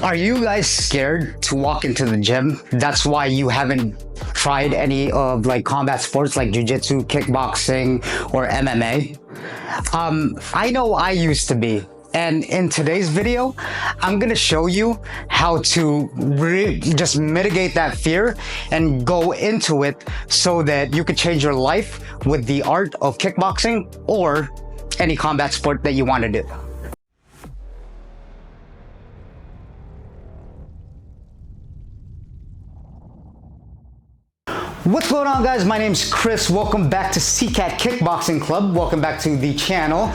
Are you guys scared to walk into the gym? That's why you haven't tried any of like combat sports like jiu-jitsu, kickboxing, or MMA? I know I used to be. And in today's video, I'm gonna show you how to just mitigate that fear and go into it so that you could change your life with the art of kickboxing or any combat sport that you want to do. What's going on, guys? My name's Chris. Welcome back to Sicat Kickboxing Club. Welcome back to the channel.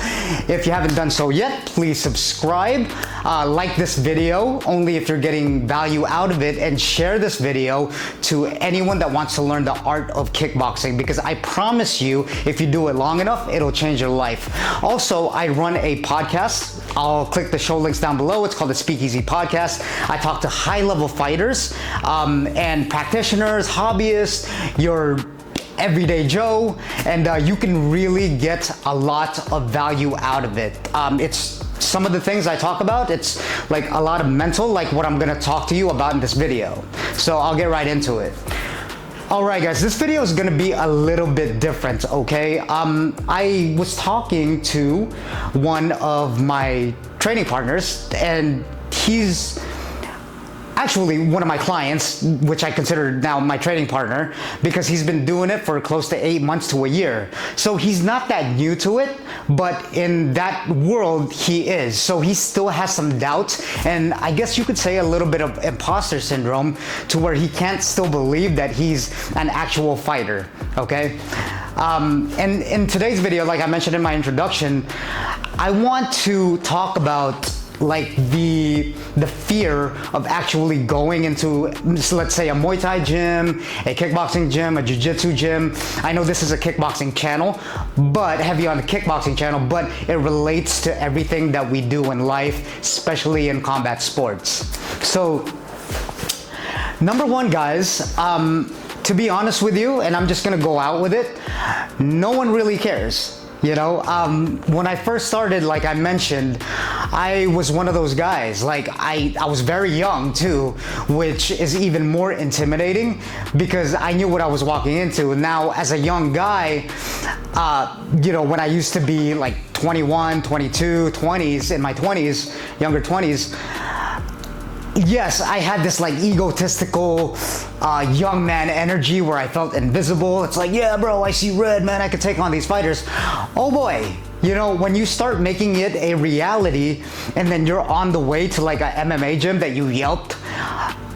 If you haven't done so yet, please subscribe, like this video only if you're getting value out of it, and share this video to anyone that wants to learn the art of kickboxing, because I promise you, if you do it long enough, it'll change your life. Also, I run a podcast. I'll click the show links down below. It's called the Speakeasy podcast. I talk to high-level fighters and practitioners, hobbyists, your everyday Joe, and you can really get a lot of value out of it. It's some of the things I talk about, it's like a lot of mental, like what I'm gonna talk to you about in this video. So I'll get right into it. All right, guys, this video is gonna be a little bit different, okay? I was talking to one of my training partners, and he's actually one of my clients, which I consider now my training partner, because he's been doing it for close to 8 months to a year. So he's not that new to it, but in that world he is. So he still has some doubt, and I guess you could say a little bit of imposter syndrome, to where he can't still believe that he's an actual fighter, okay? And in today's video, like I mentioned in my introduction, I want to talk about like the fear of actually going into, let's say, a Muay Thai gym, a kickboxing gym, a jiu-jitsu gym. I know this is a kickboxing channel, but heavy on the kickboxing channel, but it relates to everything that we do in life, especially in combat sports. So, number one, guys, to be honest with you, and I'm just gonna go out with it, no one really cares. You know, when I first started, like I mentioned, I was one of those guys. Like I was very young too, which is even more intimidating because I knew what I was walking into. Now, as a young guy, you know, when I used to be like 21, 22, 20s, in my 20s, younger 20s, yes, I had this like egotistical young man energy where I felt invisible. It's like, yeah, bro, I see red, man, I could take on these fighters. Oh boy, you know, when you start making it a reality and then you're on the way to like a MMA gym that you yelped,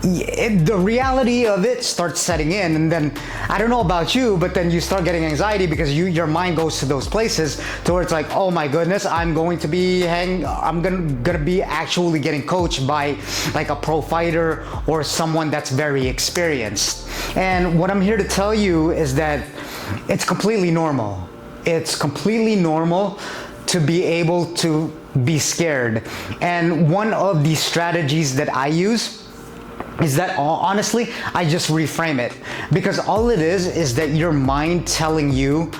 the reality of it starts setting in, and then I don't know about you, but then you start getting anxiety because your mind goes to those places to where it's like, oh my goodness, I'm gonna be actually getting coached by like a pro fighter or someone that's very experienced. And what I'm here to tell you is that it's completely normal. It's completely normal to be able to be scared. And one of the strategies that I use is that, honestly, I just reframe it, because all it is that your mind telling you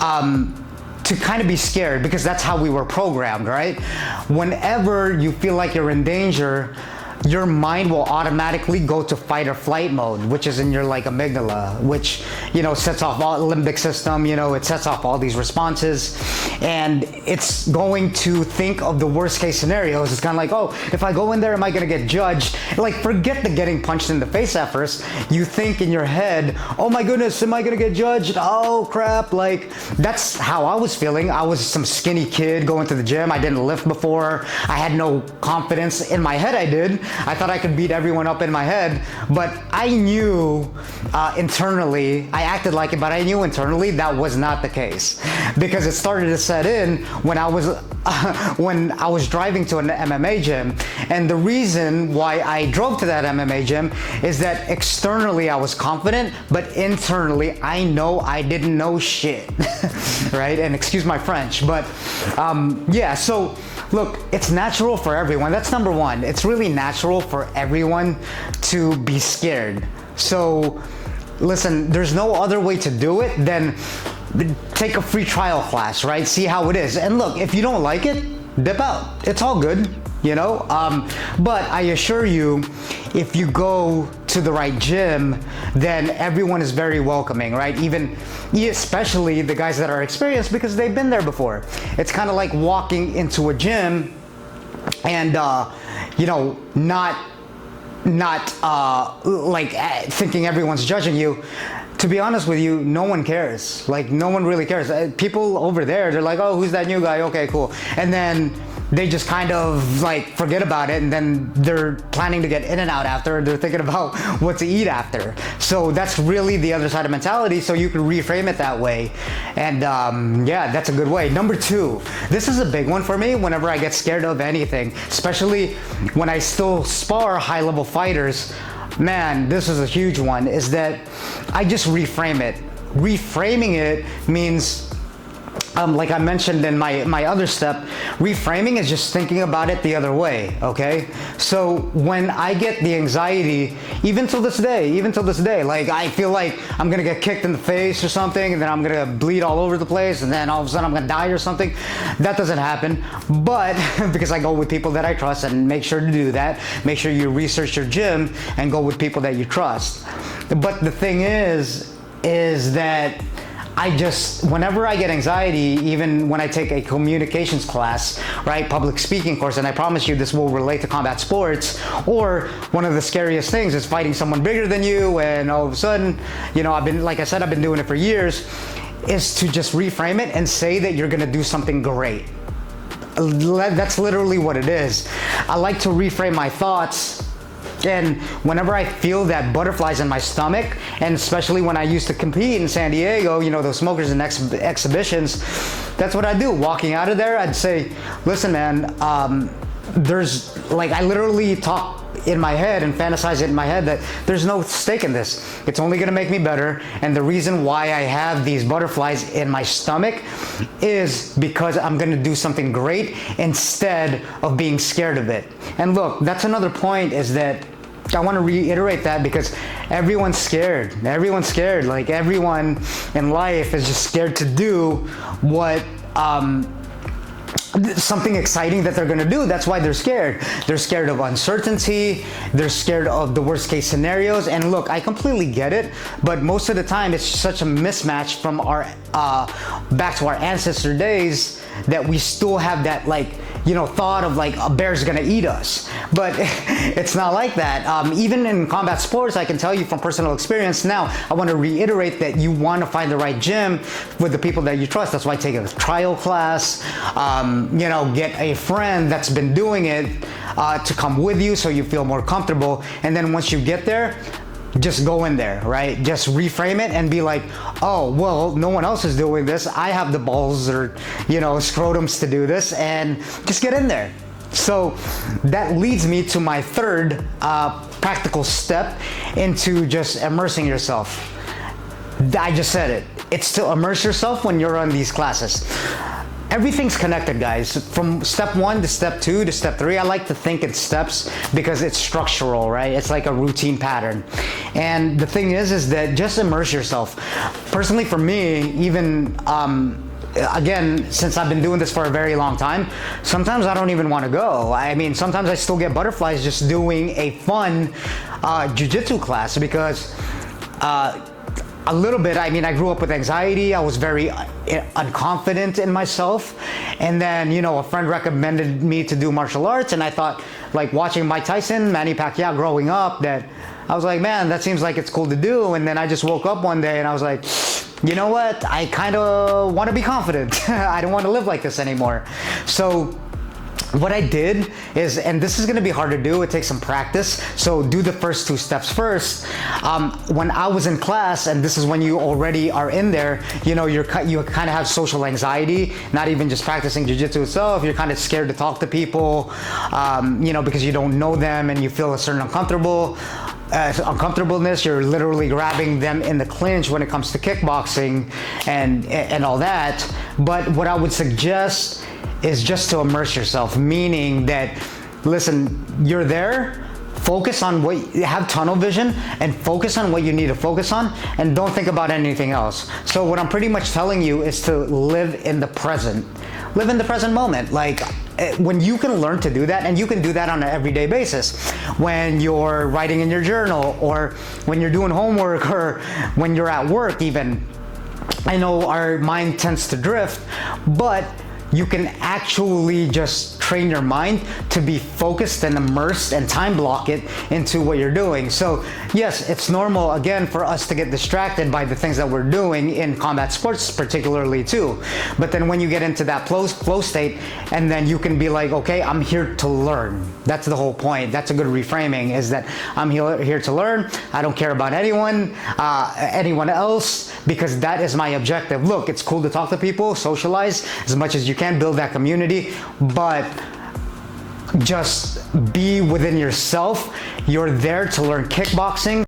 to kind of be scared, because that's how we were programmed, right? Whenever you feel like you're in danger, your mind will automatically go to fight or flight mode, which is in your like amygdala, which, you know, sets off all limbic system, you know, it sets off all these responses, and it's going to think of the worst case scenarios. It's kind of like, oh, if I go in there, am I gonna get judged? Like, forget the getting punched in the face at first. You think in your head, oh my goodness, am I gonna get judged? Oh crap. Like, that's how I was feeling. I was some skinny kid going to the gym. I didn't lift before. I had no confidence. In my head I did. I thought I could beat everyone up in my head, but I knew internally, I acted like it, but I knew internally that was not the case, because it started to set in when I was driving to an MMA gym. And the reason why I drove to that MMA gym is that externally I was confident, but internally I know I didn't know shit, right? And excuse my French, but yeah, so look, it's natural for everyone. That's number one. It's really natural for everyone to be scared. So listen, there's no other way to do it than take a free trial class, right? See how it is. And look, if you don't like it, dip out. It's all good. you know? But I assure you, if you go to the right gym, then everyone is very welcoming, right? Especially the guys that are experienced, because they've been there before. It's kind of like walking into a gym and, you know, not like thinking everyone's judging you. To be honest with you, no one cares. Like, no one really cares. People over there, they're like, oh, who's that new guy? Okay, cool. And then they just kind of like forget about it, and then they're planning to get in and out after. They're thinking about what to eat after. So that's really the other side of mentality. So you can reframe it that way. And yeah, that's a good way. Number 2, this is a big one for me whenever I get scared of anything, especially when I still spar high-level fighters. Man, this is a huge one, is that I just reframe it. Reframing it means, like I mentioned in my other step, reframing is just thinking about it the other way, okay? So when I get the anxiety, even till this day, like I feel like I'm gonna get kicked in the face or something, and then I'm gonna bleed all over the place, and then all of a sudden I'm gonna die or something. That doesn't happen, but because I go with people that I trust, and make sure to do that. Make sure you research your gym and go with people that you trust. But the thing is that whenever I get anxiety, even when I take a communications class, right, public speaking course, and I promise you this will relate to combat sports, or one of the scariest things is fighting someone bigger than you, and all of a sudden, you know, like I said, I've been doing it for years, is to just reframe it and say that you're gonna do something great. That's literally what it is. I like to reframe my thoughts. And whenever I feel that butterflies in my stomach, and especially when I used to compete in San Diego, you know, those smokers and exhibitions, that's what I do. Walking out of there, I'd say, listen, man, there's, like, I literally talk in my head and fantasize it in my head that there's no stake in this. It's only gonna make me better. And the reason why I have these butterflies in my stomach is because I'm gonna do something great instead of being scared of it. And look, that's another point, is that I want to reiterate that, because everyone's scared. Everyone's scared. Like, everyone in life is just scared to do what something exciting that they're gonna do. That's why they're scared. They're scared of uncertainty. They're scared of the worst case scenarios. And look, I completely get it, but most of the time it's such a mismatch from our back to our ancestor days that we still have that, like, you know, thought of like a bear's gonna eat us. But it's not like that. Even in combat sports, I can tell you from personal experience. Now, I want to reiterate that you want to find the right gym with the people that you trust. That's why take a trial class, you know, get a friend that's been doing it to come with you so you feel more comfortable. And then once you get there, just go in there, right? Just reframe it and be like, oh, well, no one else is doing this. I have the balls, or, you know, scrotums to do this, and just get in there. So that leads me to my third practical step into just immersing yourself. I just said it. It's to immerse yourself when you're on these classes. Everything's connected, guys. From step 1 to step 2 to step 3, I like to think in steps because it's structural, right? It's like a routine pattern. And the thing is that just immerse yourself. Personally, for me, even again, since I've been doing this for a very long time, sometimes I don't even want to go. I mean, sometimes I still get butterflies just doing a fun jiu-jitsu class, because a little bit, I mean, I grew up with anxiety. I was very unconfident in myself. And then, you know, a friend recommended me to do martial arts, and I thought, like, watching Mike Tyson, Manny Pacquiao growing up, that I was like, man, that seems like it's cool to do. And then I just woke up one day and I was like, you know what? I kind of want to be confident. I don't want to live like this anymore. So what I did is, and this is going to be hard to do, it takes some practice, so do the first 2 steps first. When I was in class, and this is when you already are in there, you know, you kind of have social anxiety, not even just practicing jiu-jitsu itself, you're kind of scared to talk to people, you know, because you don't know them and you feel a certain uncomfortableness. You're literally grabbing them in the clinch when it comes to kickboxing and all that. But what I would suggest is just to immerse yourself, meaning that, listen, you're there, focus on have tunnel vision and focus on what you need to focus on, and don't think about anything else. So what I'm pretty much telling you is to live in the present. Live in the present moment. Like, when you can learn to do that, and you can do that on an everyday basis, when you're writing in your journal, or when you're doing homework, or when you're at work even. I know our mind tends to drift, but you can actually just train your mind to be focused and immersed and time block it into what you're doing. So yes, it's normal again for us to get distracted by the things that we're doing in combat sports particularly too. But then when you get into that flow state, and then you can be like, okay, I'm here to learn. That's the whole point. That's a good reframing, is that I'm here to learn. I don't care about anyone else, because that is my objective. Look, it's cool to talk to people, socialize as much as you can, build that community, but just be within yourself. You're there to learn kickboxing.